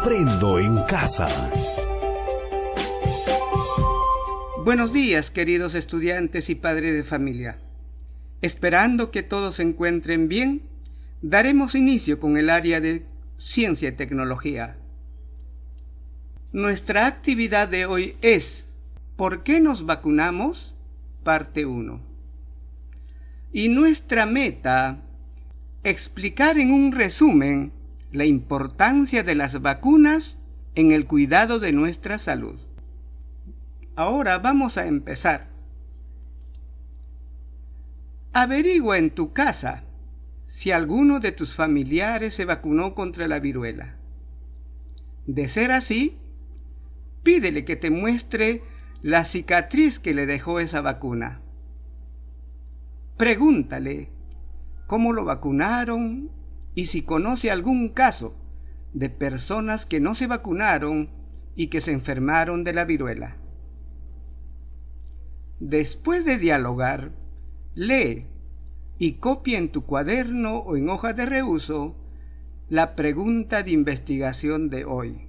Aprendo en casa. Buenos días, queridos estudiantes y padres de familia. Esperando que todos se encuentren bien, daremos inicio con el área de Ciencia y Tecnología. Nuestra actividad de hoy es ¿por qué nos vacunamos? Parte 1. Y nuestra meta, explicar en un resumen la importancia de las vacunas en el cuidado de nuestra salud. Ahora vamos a empezar. Averigua en tu casa si alguno de tus familiares se vacunó contra la viruela. De ser así, pídele que te muestre la cicatriz que le dejó esa vacuna. Pregúntale cómo lo vacunaron y si conoce algún caso de personas que no se vacunaron y que se enfermaron de la viruela. Después de dialogar, lee y copia en tu cuaderno o en hoja de reuso la pregunta de investigación de hoy.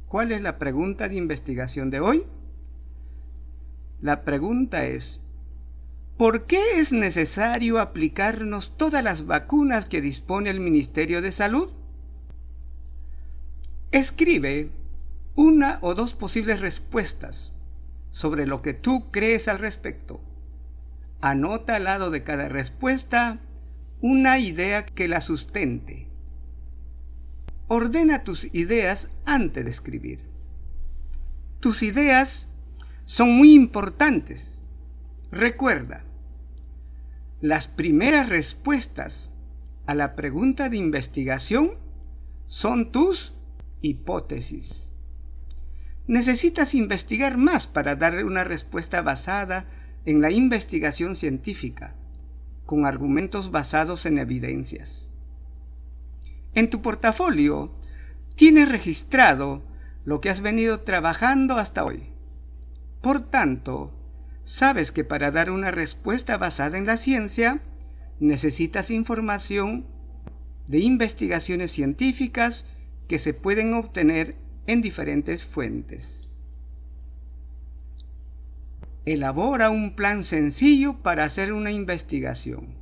¿Cuál es la pregunta de investigación de hoy? La pregunta es: ¿por qué es necesario aplicarnos todas las vacunas que dispone el Ministerio de Salud? Escribe una o dos posibles respuestas sobre lo que tú crees al respecto. Anota al lado de cada respuesta una idea que la sustente. Ordena tus ideas antes de escribir. Tus ideas son muy importantes. Recuerda, las primeras respuestas a la pregunta de investigación son tus hipótesis. Necesitas investigar más para darle una respuesta basada en la investigación científica, con argumentos basados en evidencias. En tu portafolio tienes registrado lo que has venido trabajando hasta hoy. Por tanto, sabes que para dar una respuesta basada en la ciencia, necesitas información de investigaciones científicas que se pueden obtener en diferentes fuentes. Elabora un plan sencillo para hacer una investigación.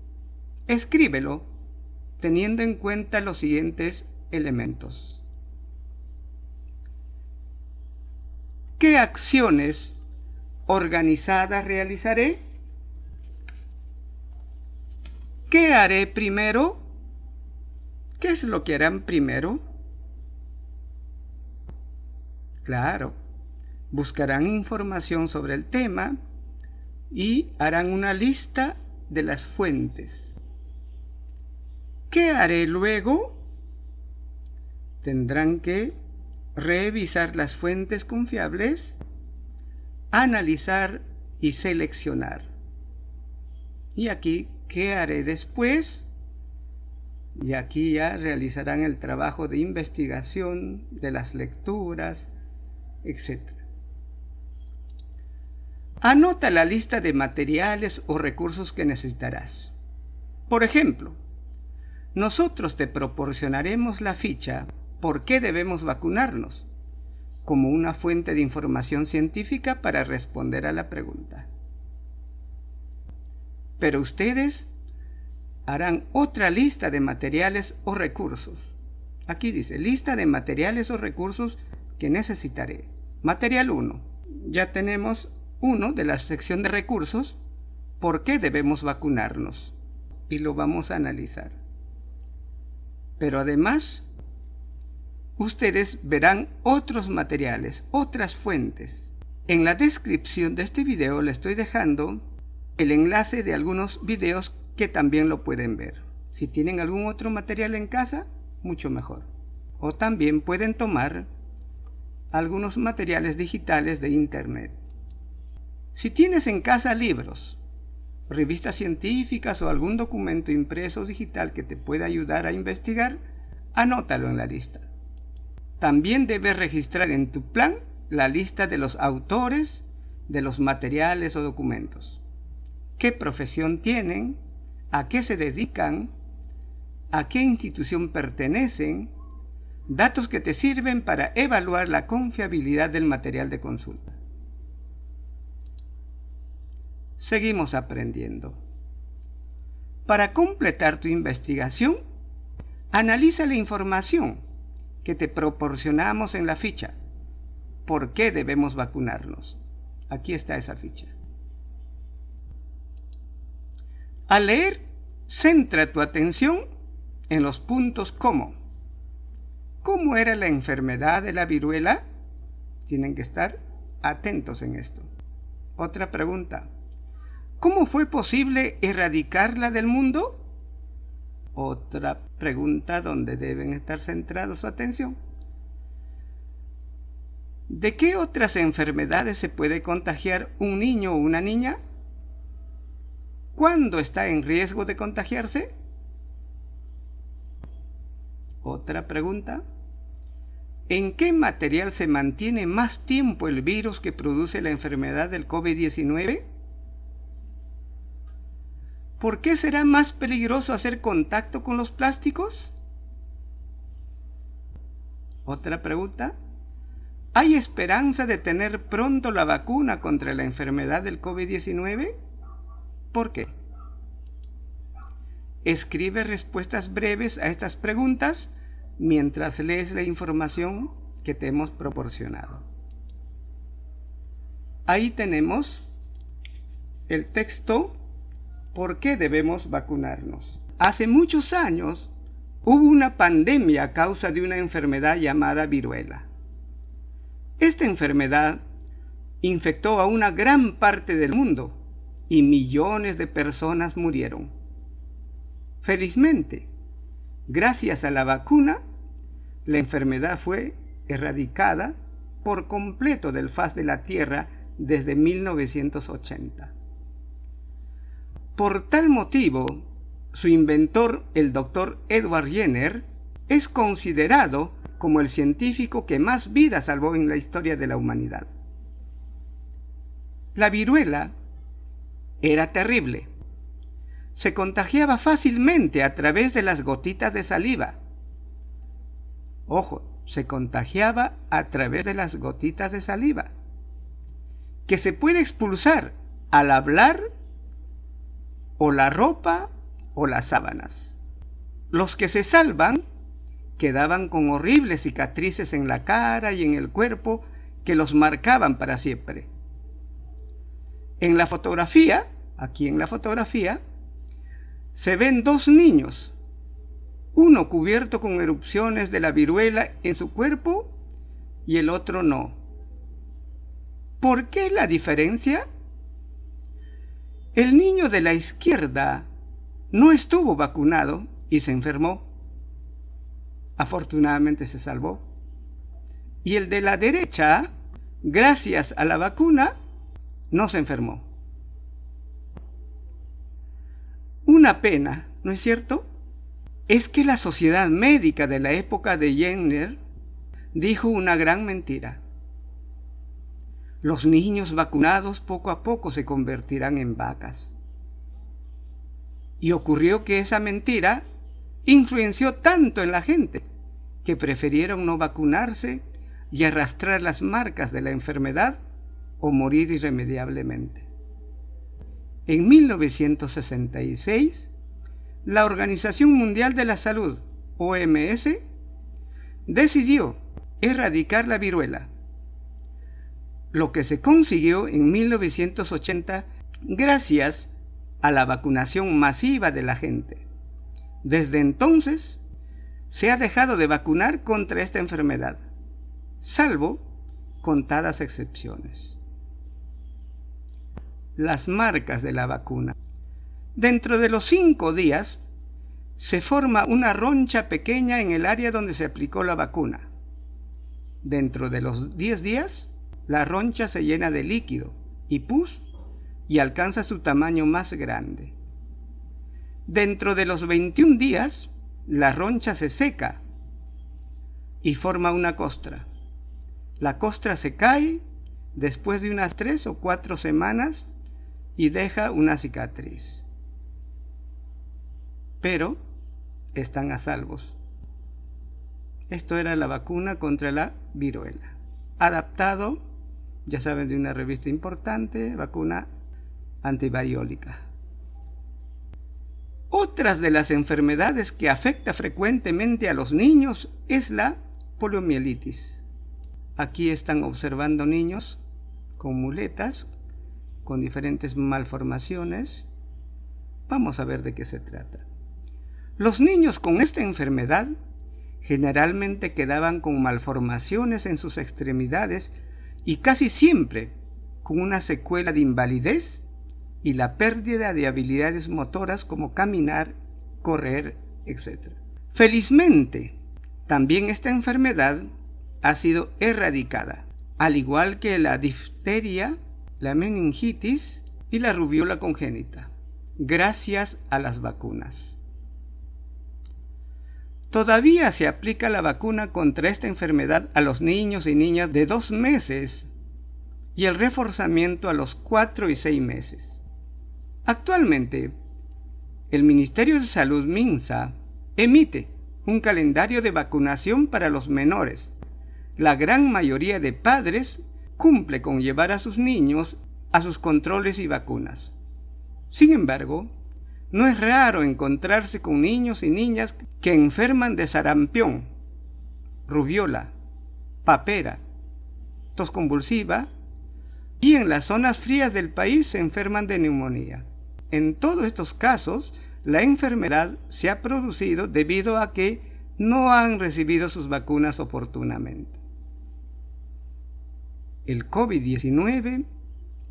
Escríbelo teniendo en cuenta los siguientes elementos. ¿Qué acciones organizadas realizaré? ¿Qué haré primero? ¿Qué es lo que harán primero? Claro, buscarán información sobre el tema y harán una lista de las fuentes. ¿Qué haré luego? Tendrán que revisar las fuentes confiables, analizar y seleccionar. Y aquí, ¿qué haré después? Y aquí ya realizarán el trabajo de investigación, de las lecturas, etc. Anota la lista de materiales o recursos que necesitarás. Por ejemplo, nosotros te proporcionaremos la ficha ¿por qué debemos vacunarnos?, como una fuente de información científica para responder a la pregunta. Pero ustedes harán otra lista de materiales o recursos. Aquí dice, lista de materiales o recursos que necesitaré. Material 1. Ya tenemos uno de la sección de recursos, ¿por qué debemos vacunarnos? Y lo vamos a analizar. Pero además, ustedes verán otros materiales, otras fuentes. En la descripción de este video le estoy dejando el enlace de algunos videos que también lo pueden ver. Si tienen algún otro material en casa, mucho mejor. O también pueden tomar algunos materiales digitales de internet. Si tienes en casa libros, revistas científicas o algún documento impreso o digital que te pueda ayudar a investigar, anótalo en la lista. También debes registrar en tu plan la lista de los autores de los materiales o documentos. ¿Qué profesión tienen? ¿A qué se dedican? ¿A qué institución pertenecen? datos que te sirven para evaluar la confiabilidad del material de consulta. Seguimos aprendiendo. Para completar tu investigación, analiza la información que te proporcionamos en la ficha. ¿Por qué debemos vacunarnos? Aquí está esa ficha. Al leer, centra tu atención en los puntos como: ¿cómo era la enfermedad de la viruela? Tienen que estar atentos en esto. Otra pregunta: ¿cómo fue posible erradicarla del mundo? Otra pregunta donde deben estar centrados su atención. ¿De qué otras enfermedades se puede contagiar un niño o una niña? ¿Cuándo está en riesgo de contagiarse? Otra pregunta: ¿en qué material se mantiene más tiempo el virus que produce la enfermedad del COVID-19? ¿Por qué será más peligroso hacer contacto con los plásticos? Otra pregunta: ¿hay esperanza de tener pronto la vacuna contra la enfermedad del COVID-19? ¿Por qué? Escribe respuestas breves a estas preguntas mientras lees la información que te hemos proporcionado. Ahí tenemos el texto ¿por qué debemos vacunarnos? Hace muchos años hubo una pandemia a causa de una enfermedad llamada viruela. Esta enfermedad infectó a una gran parte del mundo y millones de personas murieron. Felizmente, gracias a la vacuna, la enfermedad fue erradicada por completo del faz de la Tierra desde 1980. Por tal motivo, su inventor, el Dr. Edward Jenner, es considerado como el científico que más vidas salvó en la historia de la humanidad. La viruela era terrible. Se contagiaba fácilmente a través de las gotitas de saliva. Ojo, se contagiaba a través de las gotitas de saliva, que se puede expulsar al hablar, o la ropa, o las sábanas. Los que se salvan quedaban con horribles cicatrices en la cara y en el cuerpo que los marcaban para siempre. En la fotografía, aquí en la fotografía, se ven dos niños, uno cubierto con erupciones de la viruela en su cuerpo y el otro no. ¿Por qué la diferencia? El niño de la izquierda no estuvo vacunado y se enfermó. Afortunadamente se salvó. Y el de la derecha, gracias a la vacuna, no se enfermó. Una pena, ¿no es cierto? Es que la sociedad médica de la época de Jenner dijo una gran mentira. Los niños vacunados poco a poco se convertirán en vacas. Y ocurrió que esa mentira influenció tanto en la gente que prefirieron no vacunarse y arrastrar las marcas de la enfermedad o morir irremediablemente. En 1966, la Organización Mundial de la Salud, OMS, decidió erradicar la viruela, lo que se consiguió en 1980 gracias a la vacunación masiva de la gente. Desde entonces, se ha dejado de vacunar contra esta enfermedad, salvo contadas excepciones. Las marcas de la vacuna. Dentro de los 5 días, se forma una roncha pequeña en el área donde se aplicó la vacuna. Dentro de los 10 días, la roncha se llena de líquido y pus y alcanza su tamaño más grande. Dentro de los 21 días, la roncha se seca y forma una costra. La costra se cae después de unas 3 o 4 semanas y deja una cicatriz. Pero están a salvos. Esto era la vacuna contra la viruela. Adaptado, ya saben, de una revista importante, vacuna antivariólica. Otras de las enfermedades que afecta frecuentemente a los niños es la poliomielitis. Aquí están observando niños con muletas, con diferentes malformaciones. Vamos a ver de qué se trata. Los niños con esta enfermedad generalmente quedaban con malformaciones en sus extremidades y casi siempre con una secuela de invalidez y la pérdida de habilidades motoras como caminar, correr, etc. Felizmente, también esta enfermedad ha sido erradicada, al igual que la difteria, la meningitis y la rubiola congénita, gracias a las vacunas. Todavía se aplica la vacuna contra esta enfermedad a los niños y niñas de 2 meses y el reforzamiento a los 4 y 6 meses. Actualmente, el Ministerio de Salud MINSA emite un calendario de vacunación para los menores. La gran mayoría de padres cumple con llevar a sus niños a sus controles y vacunas. Sin embargo, no es raro encontrarse con niños y niñas que enferman de sarampión, rubiola, papera, tos convulsiva y en las zonas frías del país se enferman de neumonía. En todos estos casos, la enfermedad se ha producido debido a que no han recibido sus vacunas oportunamente. El COVID-19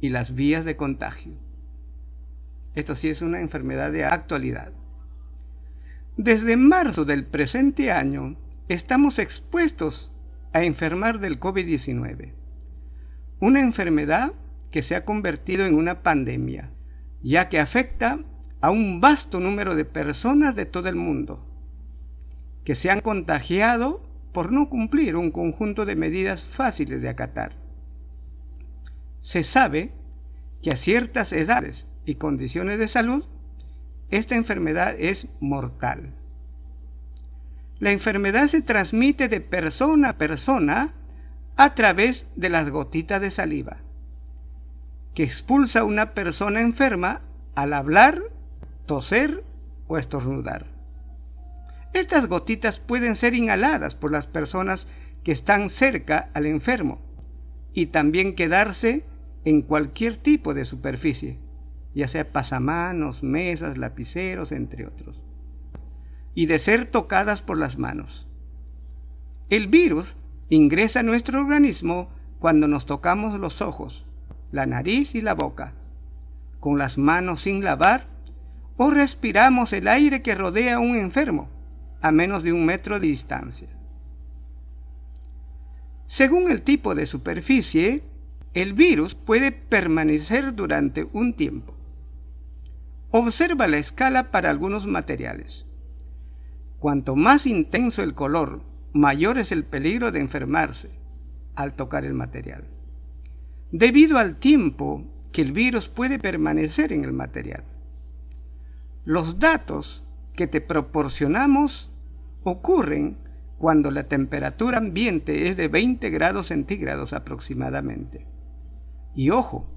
y las vías de contagio. Esto sí es una enfermedad de actualidad. Desde marzo del presente año, estamos expuestos a enfermar del COVID-19, una enfermedad que se ha convertido en una pandemia, ya que afecta a un vasto número de personas de todo el mundo, que se han contagiado por no cumplir un conjunto de medidas fáciles de acatar. Se sabe que a ciertas edades y condiciones de salud, esta enfermedad es mortal. La enfermedad se transmite de persona a persona a través de las gotitas de saliva que expulsa una persona enferma al hablar, toser o estornudar. Estas gotitas pueden ser inhaladas por las personas que están cerca al enfermo y también quedarse en cualquier tipo de superficie, ya sea pasamanos, mesas, lapiceros, entre otros, y de ser tocadas por las manos. El virus ingresa a nuestro organismo cuando nos tocamos los ojos, la nariz y la boca, con las manos sin lavar, o respiramos el aire que rodea a un enfermo a menos de 1 metro de distancia. Según el tipo de superficie, el virus puede permanecer durante un tiempo. Observa la escala para algunos materiales. Cuanto más intenso el color, mayor es el peligro de enfermarse al tocar el material, debido al tiempo que el virus puede permanecer en el material. Los datos que te proporcionamos ocurren cuando la temperatura ambiente es de 20 grados centígrados aproximadamente. Y ojo,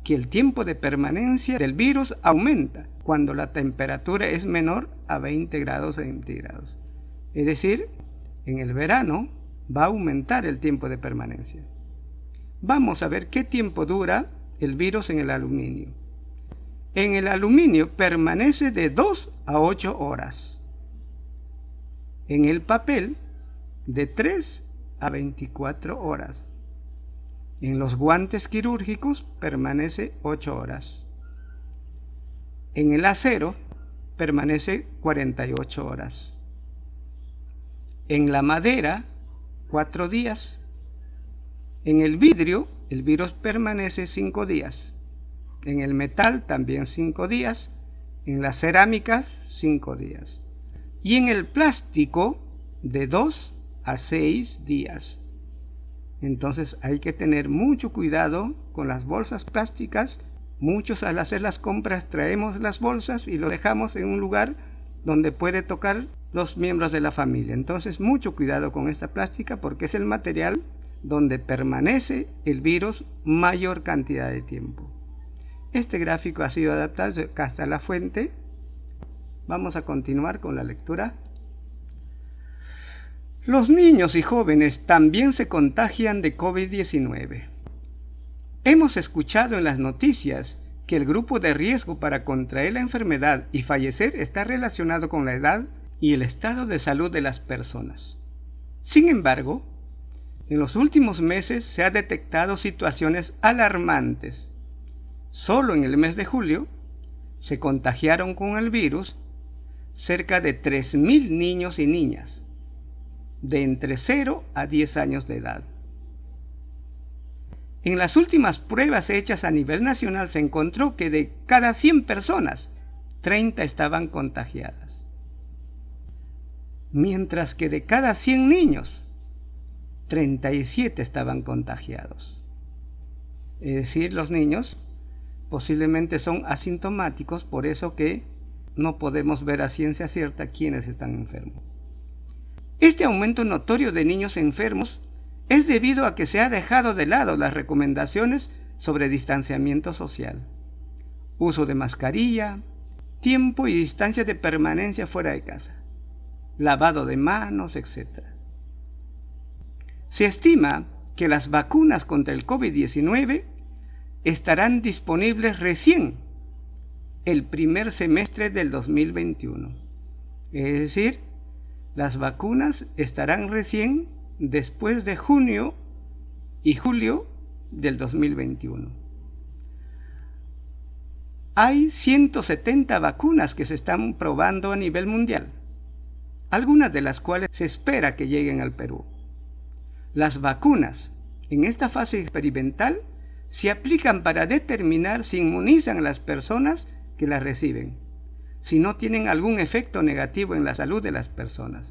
que el tiempo de permanencia del virus aumenta cuando la temperatura es menor a 20 grados centígrados. Es decir, en el verano va a aumentar el tiempo de permanencia. Vamos a ver qué tiempo dura el virus en el aluminio. En el aluminio permanece de 2 a 8 horas. En el papel, de 3 a 24 horas. En los guantes quirúrgicos permanece 8 horas. En el acero permanece 48 horas. En la madera, 4 días. En el vidrio, el virus permanece 5 días. En el metal también 5 días. En las cerámicas, 5 días. Y en el plástico, de 2 a 6 días. Entonces hay que tener mucho cuidado con las bolsas plásticas. Muchos al hacer las compras traemos las bolsas y lo dejamos en un lugar donde puede tocar los miembros de la familia. Entonces, mucho cuidado con esta plástica porque es el material donde permanece el virus mayor cantidad de tiempo. Este gráfico ha sido adaptado, acá está la fuente. Vamos a continuar con la lectura. Los niños y jóvenes también se contagian de COVID-19. Hemos escuchado en las noticias que el grupo de riesgo para contraer la enfermedad y fallecer está relacionado con la edad y el estado de salud de las personas. Sin embargo, en los últimos meses se han detectado situaciones alarmantes. Solo en el mes de julio se contagiaron con el virus cerca de 3.000 niños y niñas de entre 0 a 10 años de edad. En las últimas pruebas hechas a nivel nacional se encontró que de cada 100 personas, 30 estaban contagiadas. Mientras que de cada 100 niños, 37 estaban contagiados. Es decir, los niños posiblemente son asintomáticos, por eso que no podemos ver a ciencia cierta quiénes están enfermos. Este aumento notorio de niños enfermos es debido a que se ha dejado de lado las recomendaciones sobre distanciamiento social, uso de mascarilla, tiempo y distancia de permanencia fuera de casa, lavado de manos, etc. Se estima que las vacunas contra el COVID-19 estarán disponibles recién el primer semestre del 2021. Es decir, las vacunas estarán recién después de junio y julio del 2021. Hay 170 vacunas que se están probando a nivel mundial, algunas de las cuales se espera que lleguen al Perú. Las vacunas en esta fase experimental se aplican para determinar si inmunizan a las personas que las reciben, si no tienen algún efecto negativo en la salud de las personas,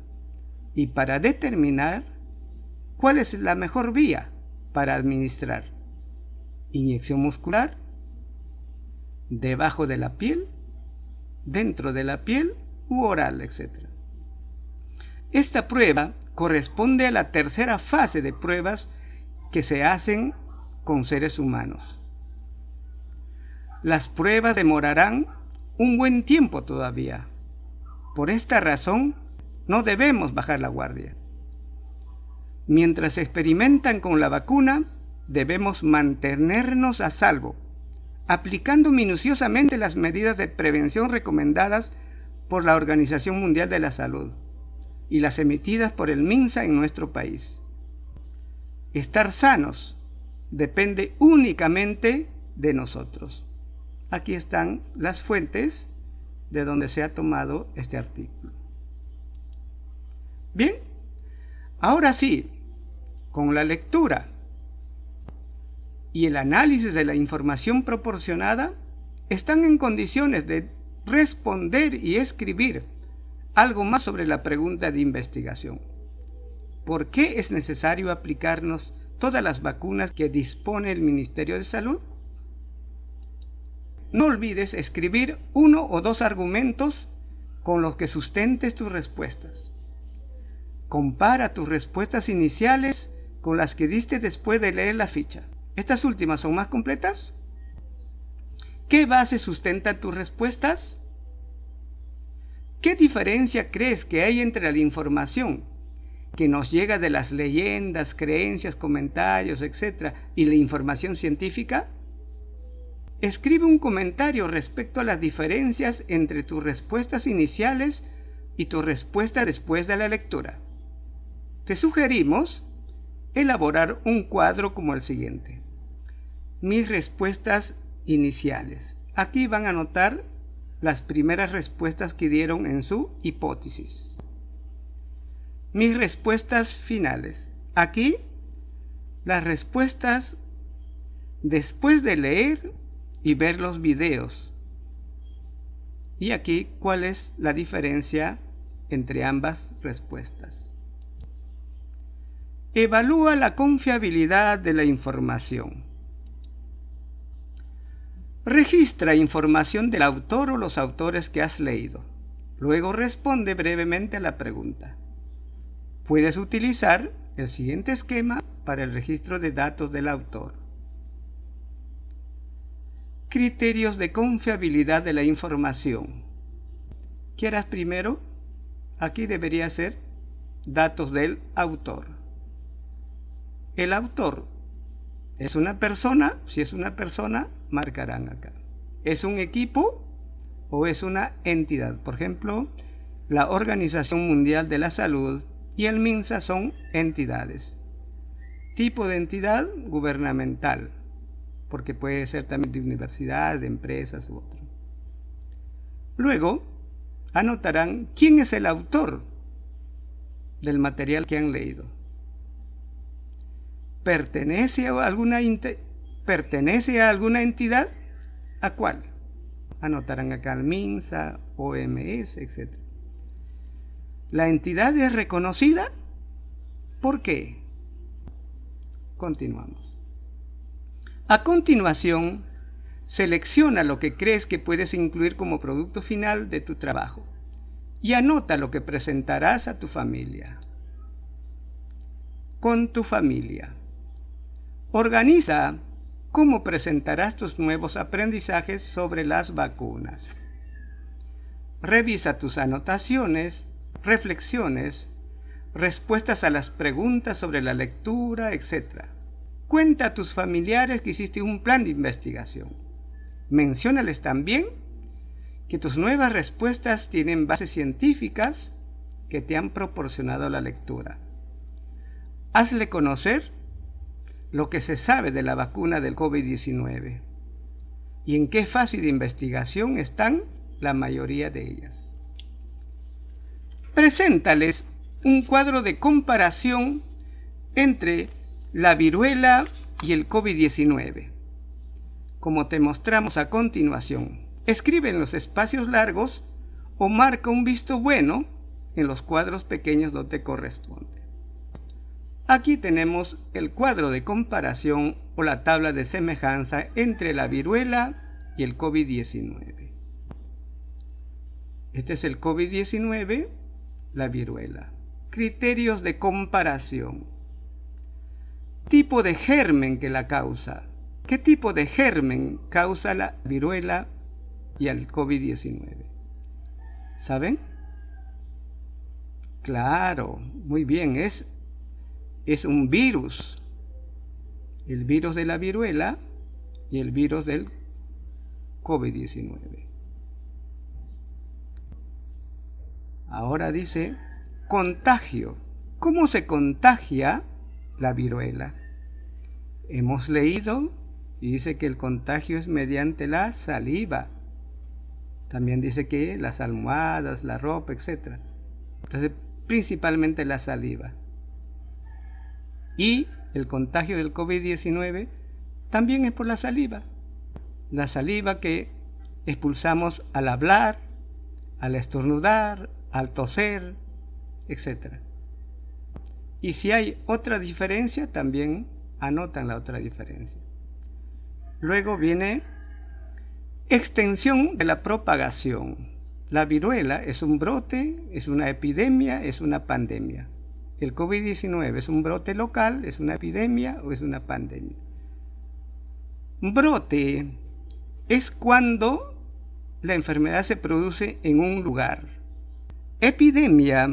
y para determinar cuál es la mejor vía para administrar: inyección muscular, debajo de la piel, dentro de la piel u oral, etc. Esta prueba corresponde a la tercera fase de pruebas que se hacen con seres humanos. Las pruebas demorarán un buen tiempo todavía. Por esta razón, no debemos bajar la guardia. Mientras se experimentan con la vacuna, debemos mantenernos a salvo, aplicando minuciosamente las medidas de prevención recomendadas por la Organización Mundial de la Salud y las emitidas por el MINSA en nuestro país. Estar sanos depende únicamente de nosotros. Aquí están las fuentes de donde se ha tomado este artículo. Bien, ahora sí, con la lectura y el análisis de la información proporcionada, están en condiciones de responder y escribir algo más sobre la pregunta de investigación. ¿Por qué es necesario aplicarnos todas las vacunas que dispone el Ministerio de Salud? No olvides escribir 1 o 2 argumentos con los que sustentes tus respuestas. Compara tus respuestas iniciales con las que diste después de leer la ficha. ¿Estas últimas son más completas? ¿Qué base sustentan tus respuestas? ¿Qué diferencia crees que hay entre la información que nos llega de las leyendas, creencias, comentarios, etc., y la información científica? Escribe un comentario respecto a las diferencias entre tus respuestas iniciales y tu respuesta después de la lectura. Te sugerimos elaborar un cuadro como el siguiente. Mis respuestas iniciales. Aquí van a anotar las primeras respuestas que dieron en su hipótesis. Mis respuestas finales. Aquí las respuestas después de leer y ver los videos. Y aquí, ¿cuál es la diferencia entre ambas respuestas? Evalúa la confiabilidad de la información. Registra información del autor o los autores que has leído. Luego responde brevemente a la pregunta. Puedes utilizar el siguiente esquema para el registro de datos del autor. Criterios de confiabilidad de la información. ¿Qué harás primero? Aquí debería ser datos del autor. El autor es una persona. Si es una persona, marcarán acá. ¿Es un equipo o es una entidad? Por ejemplo, la Organización Mundial de la Salud y el MINSA son entidades. Tipo de entidad gubernamental, porque puede ser también de universidad, de empresas u otro. Luego, anotarán quién es el autor del material que han leído. ¿Pertenece a alguna entidad? ¿A cuál? Anotarán acá al MINSA, OMS, etc. ¿La entidad es reconocida? ¿Por qué? Continuamos. A continuación, selecciona lo que crees que puedes incluir como producto final de tu trabajo y anota lo que presentarás a tu familia. Con tu familia. Organiza cómo presentarás tus nuevos aprendizajes sobre las vacunas. Revisa tus anotaciones, reflexiones, respuestas a las preguntas sobre la lectura, etc. Cuenta a tus familiares que hiciste un plan de investigación. Menciónales también que tus nuevas respuestas tienen bases científicas que te han proporcionado la lectura. Hazle conocer lo que se sabe de la vacuna del COVID-19 y en qué fase de investigación están la mayoría de ellas. Preséntales un cuadro de comparación entre la viruela y el COVID-19, como te mostramos a continuación. Escribe en los espacios largos o marca un visto bueno en los cuadros pequeños donde corresponde. Aquí tenemos el cuadro de comparación o la tabla de semejanza entre la viruela y el COVID-19. Este es el COVID-19, la viruela. Criterios de comparación. Tipo de germen que la causa. ¿Qué tipo de germen causa la viruela y el COVID-19? ¿Saben? Claro, muy bien, es un virus. El virus de la viruela y el virus del COVID-19. Ahora dice contagio. ¿Cómo se contagia la viruela? Hemos leído y dice que el contagio es mediante la saliva. También dice que las almohadas, la ropa, etc. Entonces, principalmente la saliva. Y el contagio del COVID-19 también es por la saliva. La saliva que expulsamos al hablar, al estornudar, al toser, etc. Y si hay otra diferencia, también anotan la otra diferencia. Luego viene extensión de la propagación. La viruela es un brote, es una epidemia, es una pandemia. El COVID-19 es un brote local, es una epidemia o es una pandemia. Brote es cuando la enfermedad se produce en un lugar. Epidemia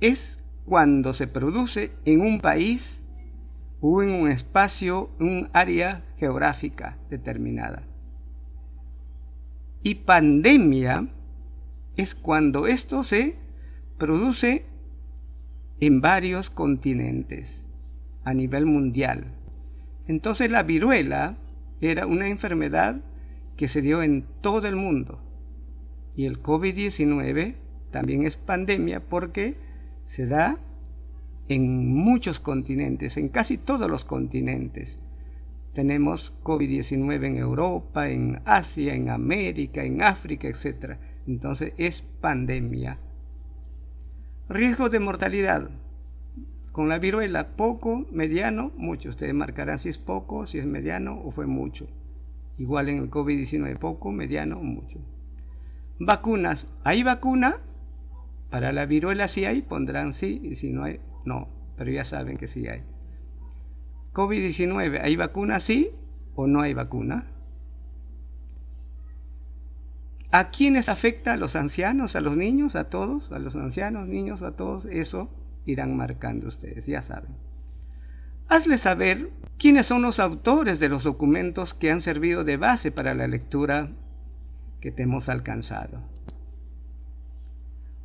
es cuando se produce en un país o en un espacio, un área geográfica determinada. Y pandemia es cuando esto se produce en varios continentes a nivel mundial. Entonces la viruela era una enfermedad que se dio en todo el mundo y el COVID-19 también es pandemia porque se da en muchos continentes, en casi todos los continentes. Tenemos COVID-19 en Europa, en Asia, en América, en África, etc. Entonces es pandemia. Riesgo de mortalidad. Con la viruela, poco, mediano, mucho. Ustedes marcarán si es poco, si es mediano o fue mucho. Igual en el COVID-19, poco, mediano o mucho. Vacunas. ¿Hay vacuna? Para la viruela sí hay, pondrán sí, y si no hay, no. Pero ya saben que sí hay. COVID-19, ¿hay vacuna sí o no hay vacuna? ¿A quiénes afecta? ¿A los ancianos, a los niños, a todos? ¿A los ancianos, niños, a todos? Eso irán marcando ustedes, ya saben. Hazle saber quiénes son los autores de los documentos que han servido de base para la lectura que te hemos alcanzado.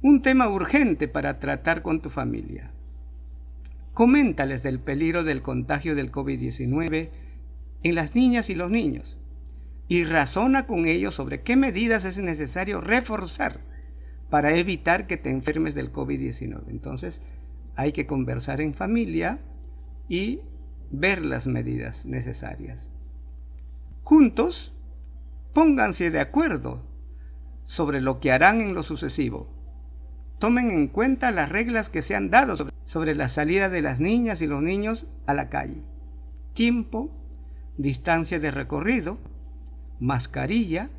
Un tema urgente para tratar con tu familia. Coméntales del peligro del contagio del COVID-19 en las niñas y los niños y razona con ellos sobre qué medidas es necesario reforzar para evitar que te enfermes del COVID-19. Entonces hay que conversar en familia y ver las medidas necesarias. Juntos, pónganse de acuerdo sobre lo que harán en lo sucesivo. Tomen en cuenta las reglas que se han dado sobre la salida de las niñas y los niños a la calle. Tiempo, distancia de recorrido, mascarilla,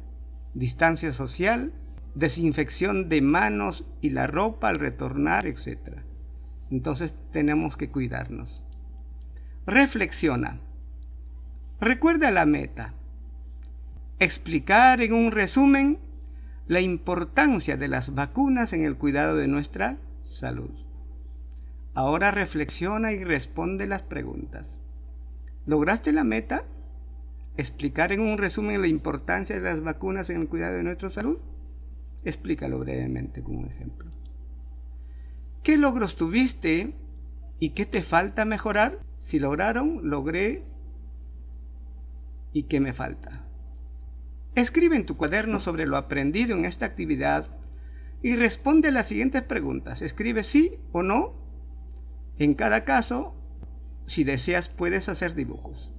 distancia social, desinfección de manos y la ropa al retornar, etc. Entonces tenemos que cuidarnos. Reflexiona. Recuerda la meta. Explicar en un resumen la importancia de las vacunas en el cuidado de nuestra salud. Ahora reflexiona y responde las preguntas. ¿Lograste la meta? ¿Explicar en un resumen la importancia de las vacunas en el cuidado de nuestra salud? Explícalo brevemente con un ejemplo. ¿Qué logros tuviste y qué te falta mejorar? Si lograron, logré y qué me falta. Escribe en tu cuaderno sobre lo aprendido en esta actividad y responde a las siguientes preguntas. Escribe sí o no. En cada caso, si deseas, puedes hacer dibujos.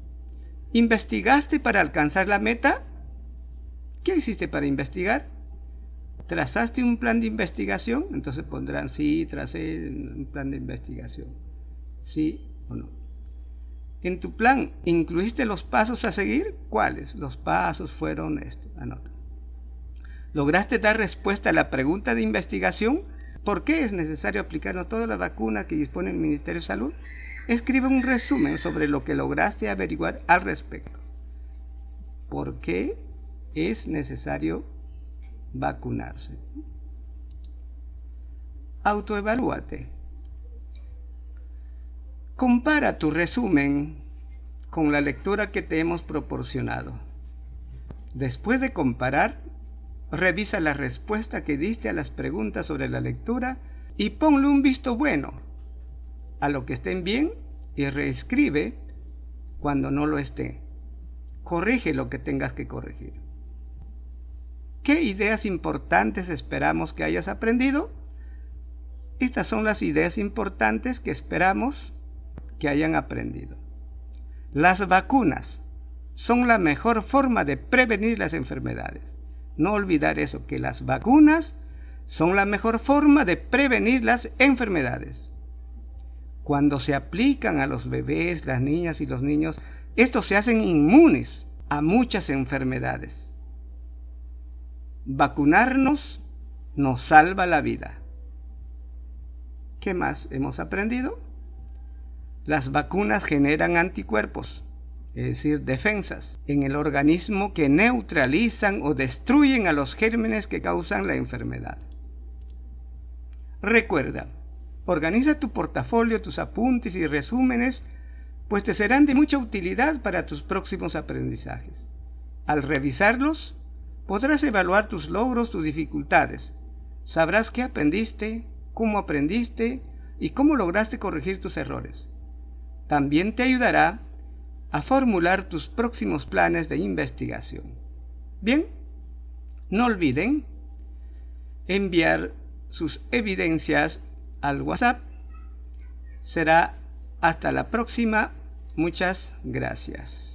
¿Investigaste para alcanzar la meta? ¿Qué hiciste para investigar? ¿Trazaste un plan de investigación? Entonces pondrán sí, tracé un plan de investigación. ¿Sí o no? En tu plan, ¿incluiste los pasos a seguir? ¿Cuáles? Los pasos fueron estos. Anota. ¿Lograste dar respuesta a la pregunta de investigación? ¿Por qué es necesario aplicarnos todas las vacunas que dispone el Ministerio de Salud? Escribe un resumen sobre lo que lograste averiguar al respecto. ¿Por qué es necesario vacunarse? Autoevalúate. Compara tu resumen con la lectura que te hemos proporcionado. Después de comparar, revisa la respuesta que diste a las preguntas sobre la lectura y ponle un visto bueno a lo que estén bien y reescribe cuando no lo esté. Corrige lo que tengas que corregir. ¿Qué ideas importantes esperamos que hayas aprendido? Estas son las ideas importantes que esperamos que hayan aprendido. Las vacunas son la mejor forma de prevenir las enfermedades. No olvidar eso, que las vacunas son la mejor forma de prevenir las enfermedades. Cuando se aplican a los bebés, las niñas y los niños, estos se hacen inmunes a muchas enfermedades. Vacunarnos nos salva la vida. ¿Qué más hemos aprendido? Las vacunas generan anticuerpos, es decir, defensas, en el organismo que neutralizan o destruyen a los gérmenes que causan la enfermedad. Recuerda, organiza tu portafolio, tus apuntes y resúmenes, pues te serán de mucha utilidad para tus próximos aprendizajes. Al revisarlos, podrás evaluar tus logros, tus dificultades. Sabrás qué aprendiste, cómo aprendiste y cómo lograste corregir tus errores. También te ayudará a formular tus próximos planes de investigación. Bien, no olviden enviar sus evidencias al WhatsApp. Será hasta la próxima. Muchas gracias.